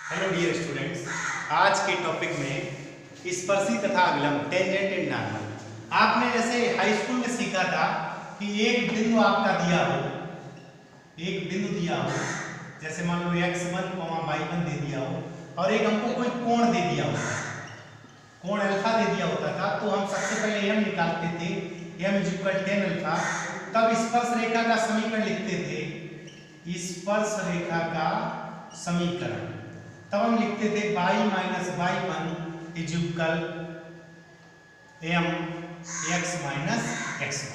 Hello dear students, आज के topic में स्पर्शी तथा अभिलंब टेंजेंट एंड नॉर्मल। आपने जैसे हाई स्कूल में सीखा था कि एक बिंदु आपका दिया हो, जैसे मान लो x1, y1 दे दिया हो और एक हमको कोई कोण दे दिया होता, कोण अल्फा दे दिया होता था, तो हम सबसे पहले m निकालते थे, m = tan अल्फा। तब स्पर्श रेखा का समीकरण लिखते थे, स्पर्श रेखा का समीकरण तब हम लिखते थे y - y1 = mx - x1।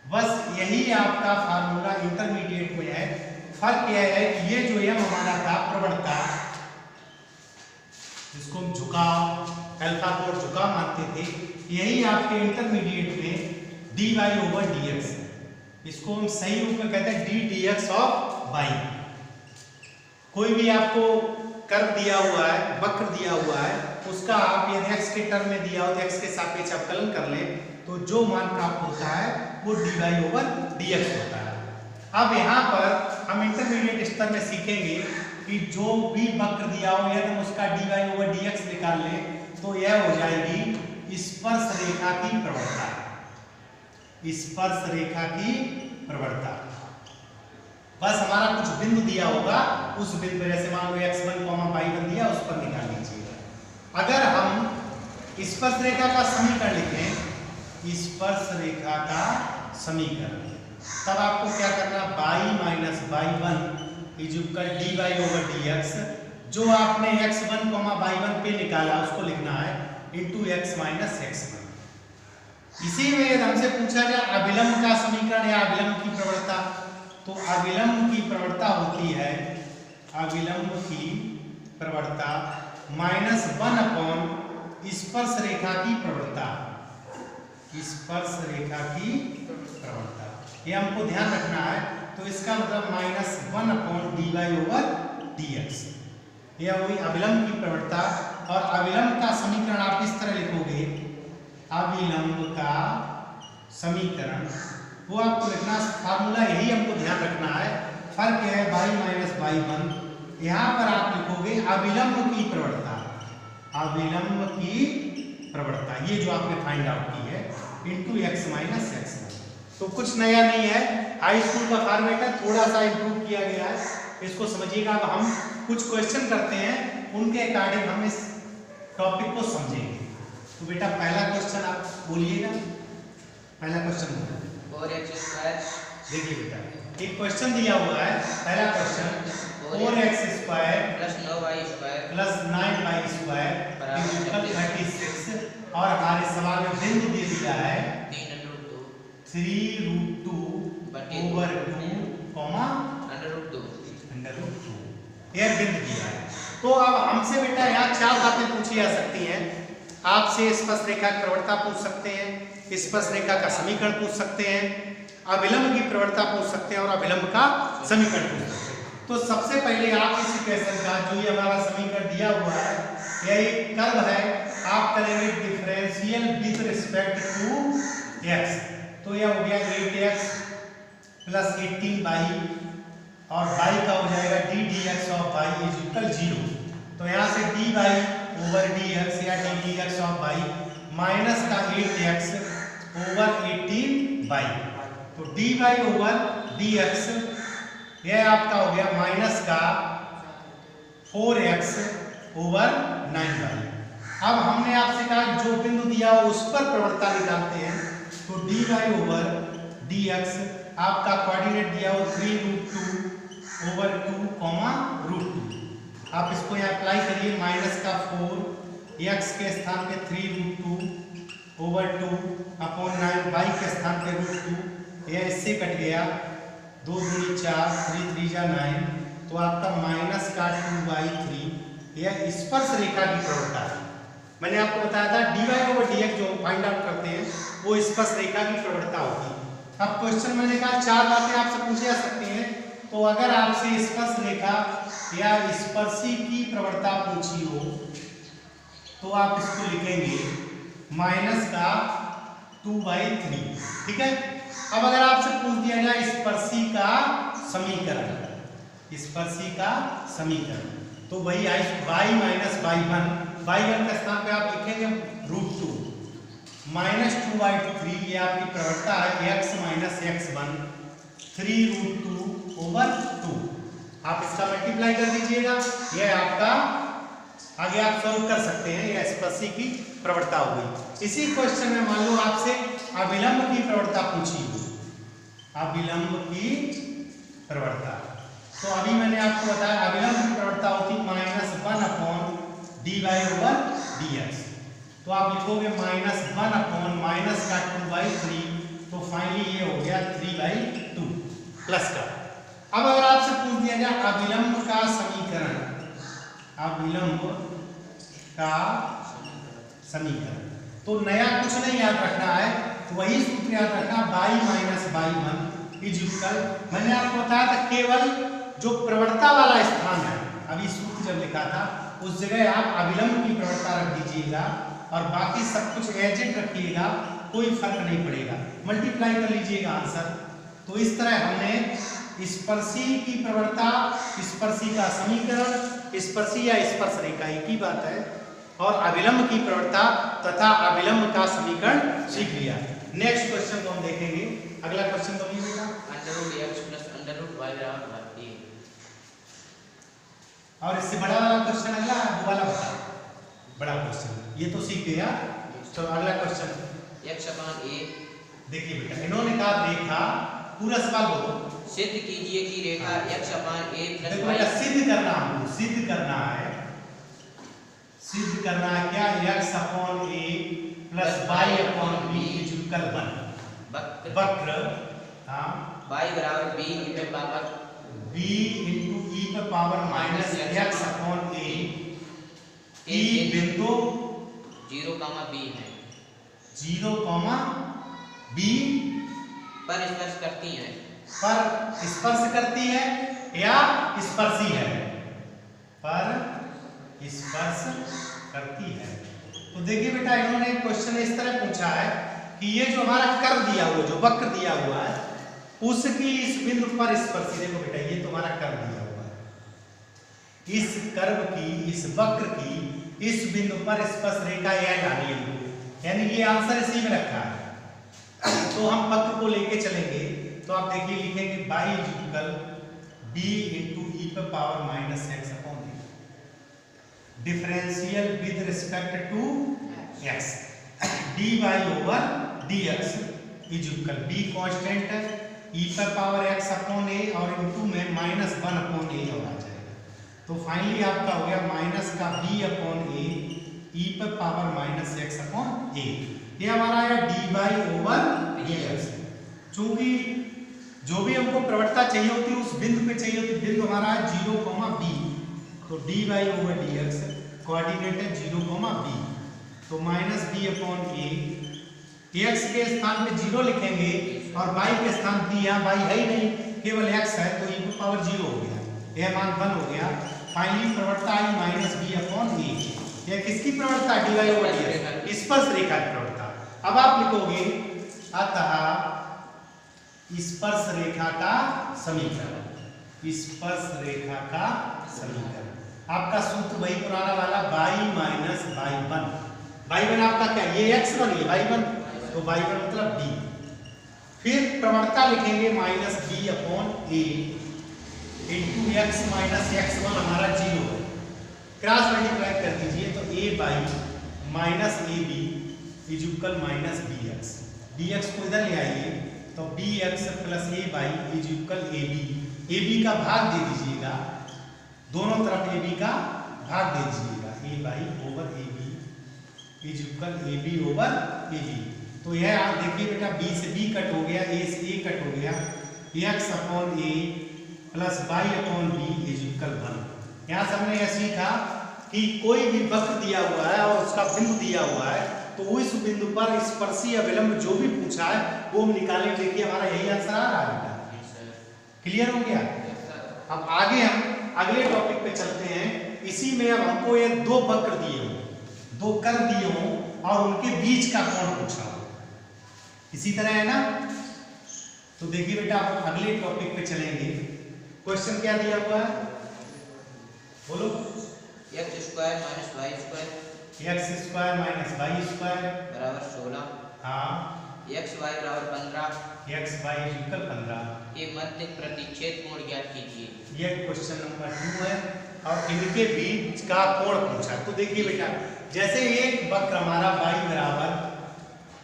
बस यही आपका फार्मूला इंटरमीडिएट में है। फर्क यह है कि ये जो m हमारा था प्रवणता, जिसको हम झुकाव अल्फा को झुकाव मानते थे, यही आपके इंटरमीडिएट में dy/dx है। इसको हम सही रूप में कहते हैं d/dx ऑफ y। कोई भी आपको कर्व दिया हुआ है, वक्र दिया हुआ है, उसका आप यदि x के टर्म में दिया हो तो x के सापेक्ष अवकलन कर ले तो जो मान प्राप्त होता है वो dy/dx होता है। अब यहाँ पर हम इंटरमीडिएट स्तर में सीखेंगे कि जो भी वक्र दिया हो यदि हम उसका dy/dx निकाल लें तो यह हो जाएगी स्पर्श रेखा की प्रवणता। स्पर्श रेखा की प्रवणता बस हमारा कुछ बिंदु दिया होगा, उस बिंदु पर जैसे मान लो x1, y1 दिया, उस पर निकाल लीजिएगा। अगर हम स्पर्श रेखा का समीकरण लिखें, स्पर्श रेखा का समीकरण, तब आपको क्या करना, y - y1 = dy/dx। जो आपने x1, y1 पे निकाला उसको लिखना है इंटू x - x1। इसी में यदि हमसे पूछा जाए अभिलंब का समीकरण या अभिलंब की प्रवणता, तो अभिलंब की प्रवणता होती है, अभिलंब की प्रवणता -1 स्पर्श रेखा की प्रवणता, स्पर्श रेखा की प्रवणता। ये हमको ध्यान रखना है। तो इसका मतलब -1 dy/dx, यह हुई अभिलंब की प्रवणता। और अभिलंब का समीकरण आप इस तरह लिखोगे, अभिलंब का समीकरण, वो आपको लिखना, फार्मूला यही हमको ध्यान रखना है। फर्क है y - y1, यहाँ पर आप लिखोगे अभिलंब की प्रवणता, अभिलंब की प्रवणता, ये जो आपने फाइंड आउट की है, इंटू x - x1। तो कुछ नया नहीं है, हाई स्कूल का फॉर्मेट है, थोड़ा सा इंप्रूव किया गया है, इसको समझिएगा। अब हम कुछ क्वेश्चन करते हैं, उनके अकॉर्डिंग हम इस टॉपिक को समझेंगे। तो बेटा पहला क्वेश्चन आप बोलिएगा, पहला क्वेश्चन बोलिए। 4x² देखिए बेटा, एक क्वेश्चन दिया हुआ है, पहला क्वेश्चन 4x² + 9y² = 36, और हमारे सवाल में बिंदु दे दिया है 3√2/2, √2, यह बिंदु दिया है। तो अब हमसे बेटा यहाँ चार बातें पूछी जा सकती हैं। आपसे स्पर्श रेखा की प्रवणता पूछ सकते हैं, स्पर्श रेखा का समीकरण पूछ सकते हैं, अभिलंब की प्रवणता पूछ सकते हैं और अभिलंब का समीकरण पूछ सकते हैं। तो सबसे पहले आप इस इक्वेशन का, जो ये हमारा समीकरण दिया हुआ है, यह एक कर्व है, आप करेंगे differential with respect to x। तो यह हो गया 8x + 18y, और y का हो जाएगा d/dx ऑफ y = 0। तो यहाँ से dy/dx या d/dx ऑफ y माइनस का 8x/18y, तो dy/dx यह आपका हो गया माइनस का 4x/9y। अब हमने आपसे कहा जो बिंदु दिया हो उस पर प्रवणता निकालते हैं, तो dy/dx आपका कोऑर्डिनेट दिया हो 3√2/2, √2। आप इसको यहाँ अप्लाई करिए, माइनस का 4x के स्थान पे 3√2/2/9, y के स्थान पे √2, यह इससे कट गया, 2 दूनी 4, 3 3 जा 9, तो आपका माइनस का 2/3, यह स्पर्श रेखा की प्रवणता है। मैंने आपको बताया था dy/dx जो फाइंड आउट करते हैं वो स्पर्श रेखा की प्रवणता होती है। अब क्वेश्चन मैंने कहा चार बातें आपसे पूछी जा सकती हैं, तो अगर आपसे स्पर्श रेखा या स्पर्शी की प्रवणता पूछी हो तो आप इसको लिखेंगे माइनस का 2/3, ठीक है। अब अगर आपसे पूछ दिया जाए स्पर्शी का समीकरण, स्पर्शी का समीकरण, तो वही आई y माइनस y1 का स्थान पे आप लिखेंगे √2 माइनस 2y3, ये आपकी प्रवणता है x माइनस x1 3√2/2। आप इसका मल्टीप्लाई कर दीजिएगा, यह आपका आगे आप सॉल्व कर सकते हैं, यह स्पर्शी की प्रवणता हो गई। इसी क्वेश्चन में मान लो आपसे अविलंब की प्रवणता पूछी हो, अविलंब की प्रवणता, तो अभी मैंने आपको बताया अविलंब की प्रवणता होती -1/dy/dx। तो आप लिखोगे -1/ माइनस का 2/3, तो फाइनली ये हो गया 3/2 प्लस का। अब अगर आपसे पूछ दिया जाए अविलंब का समीकरण, अविलंब का समीकरण, तो नया कुछ नहीं याद रखना है, वही सूत्र याद रखना y minus y1 is equal, मैंने आपको बताया था केवल जो प्रवणता वाला स्थान है, अभी सूत्र जब लिखा था उस जगह आप अविलंब की प्रवणता रख दीजिएगा और बाकी सब कुछ एज इट रखिएगा, कोई फर्क नहीं पड़ेगा, मल्टीप्लाई कर लीजिएगा आंसर। तो इस तरह हमने स्पर्शी की प्रवणता, स्पर्शी का समीकरण, स्पर्शी या स्पर्श रेखा एक ही बात है, और अविलंब की प्रवणता तथा अविलंब का समीकरण सीख लिया। नेक्स्ट क्वेश्चन को हम देखेंगे, अगला क्वेश्चन तो नहीं होगा √x + √y/a। और इससे बड़ा वाला क्वेश्चन अगला वो वाला बता, बड़ा क्वेश्चन ये तो सीख गया। तो अगला क्वेश्चन x/a। देखिए बेटा, इन्होंने कहा रेखा, पूरा सवाल बोलो, सिद्ध कीजिए कि रेखा x/a देखो + y। बेटा सिद्ध करना, हमको सिद्ध करना है, सिद्ध करना है क्या, x/a + y/b इज इक्वल 1। वक्र हाँ y बराबर b e power b into e पे पावर माइनस x/a, e बिंदु 0, b है, 0, b पर स्पर्श करती है, पर स्पर्श करती है या स्पर्शी है, पर स्पर्श करती है। तो देखिए बेटा, इन्होंने क्वेश्चन इस तरह पूछा है कि ये जो हमारा कर्व दिया हुआ, जो वक्र दिया हुआ है, उसकी इस बिंदु पर स्पर्शी, देखो बेटा ये तुम्हारा कर्व दिया हुआ है, इस कर्व की, इस वक्र की इस बिंदु पर स्पर्श रेखा यह लानी है हमको, यानी ये आंसर इसी में रखा है। तो हम वक्र को लेके चलेंगे, तो आप देखिए लिखेंगे y is equal b into e पे power minus x/a, differential with respect to x, dy/dx is equal b constant है, e पे पावर x/a और इनटू में -1/a और आ जाएगा। तो फाइनली आपका हो गया माइनस का b/a e पे पावर माइनस x/a, ये हमारा है dy/dx। चूंकि जो भी हमको प्रवणता चाहिए होती है उस बिंदु पे चाहिए होती, बिंदु हमारा है 0, b, तो dy/dx कोऑर्डिनेट है 0, b, तो -b/a, x के स्थान पे 0 लिखेंगे और y के स्थान p, यहाँ y है ही नहीं, केवल x है, तो e की पावर 0 हो गया, यह मान 1 हो गया। फाइनली प्रवणता आई -b/a, यह किसकी प्रवणता, dy/dx, स्पर्श रेखा की प्रवणता। अब आप लिखोगे अतः स्पर्श रेखा का समीकरण, स्पर्श रेखा का समीकरण, आपका सूत्र वही पुराना वाला y माइनस y1 आपका क्या, ये x1 ये y1, तो y1 मतलब b, फिर प्रवणता लिखेंगे -b/a into x minus x1 हमारा 0 है, क्रॉस मल्टीप्लाई कर दीजिए तो a minus ab is equal -bx, dx को इधर ले आइए तो bx plus a is equal ab का भाग दे दीजिएगा, दोनों तरफ ab का भाग दे दीजिएगा, a/ab इज इक्वल ab/ab। तो यह आप देखिए बेटा, b से b कट हो गया, a से a कट हो गया, x/a plus y/b is equal 1। यहाँ से हमने यह सीखा कि कोई भी वक्र दिया हुआ है और उसका बिंदु दिया हुआ है, तो उस बिंदु पर स्पर्शी अविलंब जो भी पूछा है वो हम निकालेंगे। देखिए हमारा यही आंसर आ रहा है बेटा, क्लियर हो गया। अब आगे हम अगले टॉपिक पे चलते हैं। इसी में अब हमको ये दो वक्र दिए हो, दो कर्व दिए हो और उनके बीच का कोण पूछा हो, इसी तरह है ना। तो देखिए बेटा, आप अगले टॉपिक पे चलेंगे। क्वेश्चन क्या दिया हुआ है, बोलो। X square minus y square x square minus y square बराबर 16। हाँ एक्स वाई बराबर 15। X y equal 15। ये मध्य प्रतिच्छेद कोण ज्ञात कीजिए। ये क्वेश्चन नंबर 2 है और इनके बीच का कोण पूछा। तो देखिए बेटा, जैसे एक वक्र हमारा y बराबर,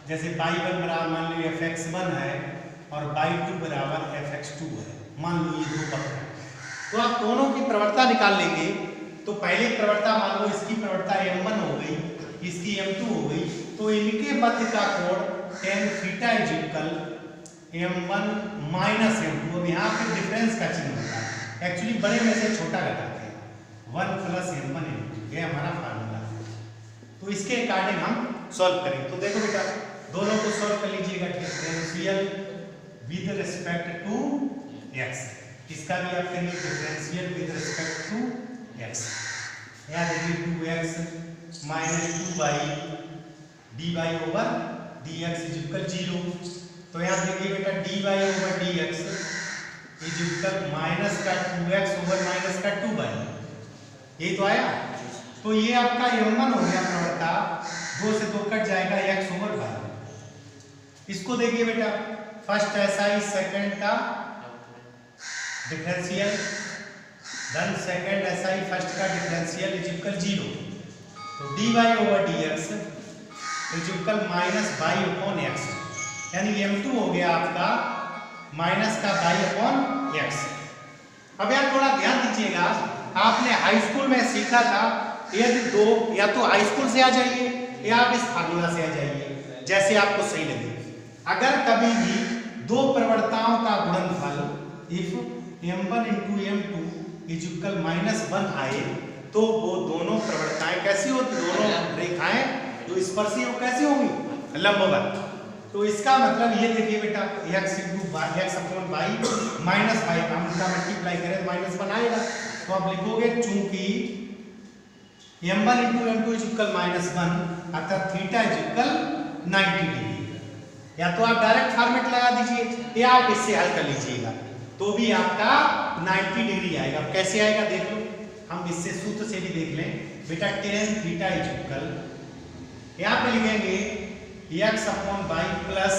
जैसे y1 बराबर मान लो fx1 है और y2 बराबर fx2 है, मान लो ये दो वक्र है, तो आप दोनों की प्रवणता निकाल लेंगे। तो पहले प्रवणता मान लो इसकी प्रवणता m1 हो गई, इसकी m2 हो गई, तो इनके मध्य का कोण tan theta is equal m1 minus m2। अब यहाँ पे डिफरेंस का चिन्ह होता है, एक्चुअली बड़े में से छोटा घटाते हैं, 1 प्लस m1 m2, ये हमारा फार्मूला है। तो इसके अकॉर्डिंग हम सॉल्व करेंगे। तो देखो बेटा, दोनों को सॉल्व कर लीजिएगा। Differential with respect to x, इसका भी आप करेंगे differential with respect to x। यहाँ देखिए 2x minus 2y dy over dx is equal 0। तो यहाँ देखिए बेटा dy over dx is equal minus का 2x ओवर माइनस का 2y, ये तो आया। तो ये आपका m1 हो गया प्रवणता, 2 से 2 कट जाएगा, x ओवर y। इसको देखिए बेटा, फर्स्ट SI सेकंड का differential, then second SI first का डिफरेंशियल इज इक्वल 0। तो dy over dx is equal minus y upon x, यानी m2 हो गया आपका माइनस का y अपॉन x। अब यार थोड़ा ध्यान दीजिएगा, आपने हाई स्कूल में सीखा था, यदि दो, या तो हाई स्कूल से आ जाइए या आप इस फार्मूला से आ जाइए, जैसे आपको सही लगे। अगर कभी भी दो प्रवणताओं का गुणनफल if m1 into m2 is equal -1 आए, तो वो दोनों प्रवणताएं कैसी होती, दोनों रेखाएं जो स्पर्शी हो कैसी होंगी, लंबवत। तो इसका मतलब ये देखिए बेटा, x upon y minus y का हम उनका मल्टीप्लाई करें तो -1 आएगा। तो आप लिखोगे चूंकि m1 into m2 is equal -1, अर्थात थीटा इज इक्वल 90 डिग्री। या तो आप डायरेक्ट फॉर्मेट लगा दीजिए या आप इससे हल कर लीजिएगा, तो भी आपका 90 डिग्री आएगा। अब कैसे आएगा देख लो, हम इससे सूत्र से भी देख लें बेटा। tan थीटा इज इक्वल, यहाँ पे लिखेंगे x upon y plus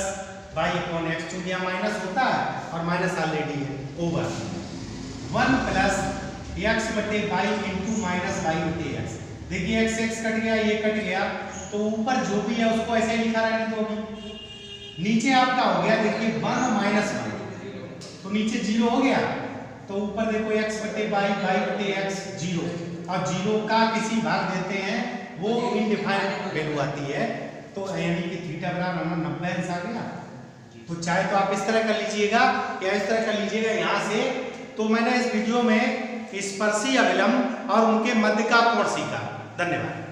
y upon x, चूंकि यहाँ माइनस होता है और माइनस ऑलरेडी है, ओवर 1 प्लस x बटे y इंटू माइनस y बटे x। देखिए x कट गया, ये कट गया, तो ऊपर जो भी है उसको ऐसे ही लिखा रहने दो। अभी नीचे आपका हो गया देखिए 1 माइनस 1, तो नीचे 0 हो गया, तो ऊपर देखो x बटे y, y बटे x 0, और 0 का किसी भाग देते हैं वो इनडिफाइंड वैल्यू आती है। तो यानी कि थीटा बराबर 90 अंश आ गया। तो चाहे तो आप इस तरह कर लीजिएगा या इस तरह कर लीजिएगा यहाँ से। तो मैंने इस वीडियो में स्पर्शी अभिलंब और उनके मध्य का कोण सीखा। धन्यवाद।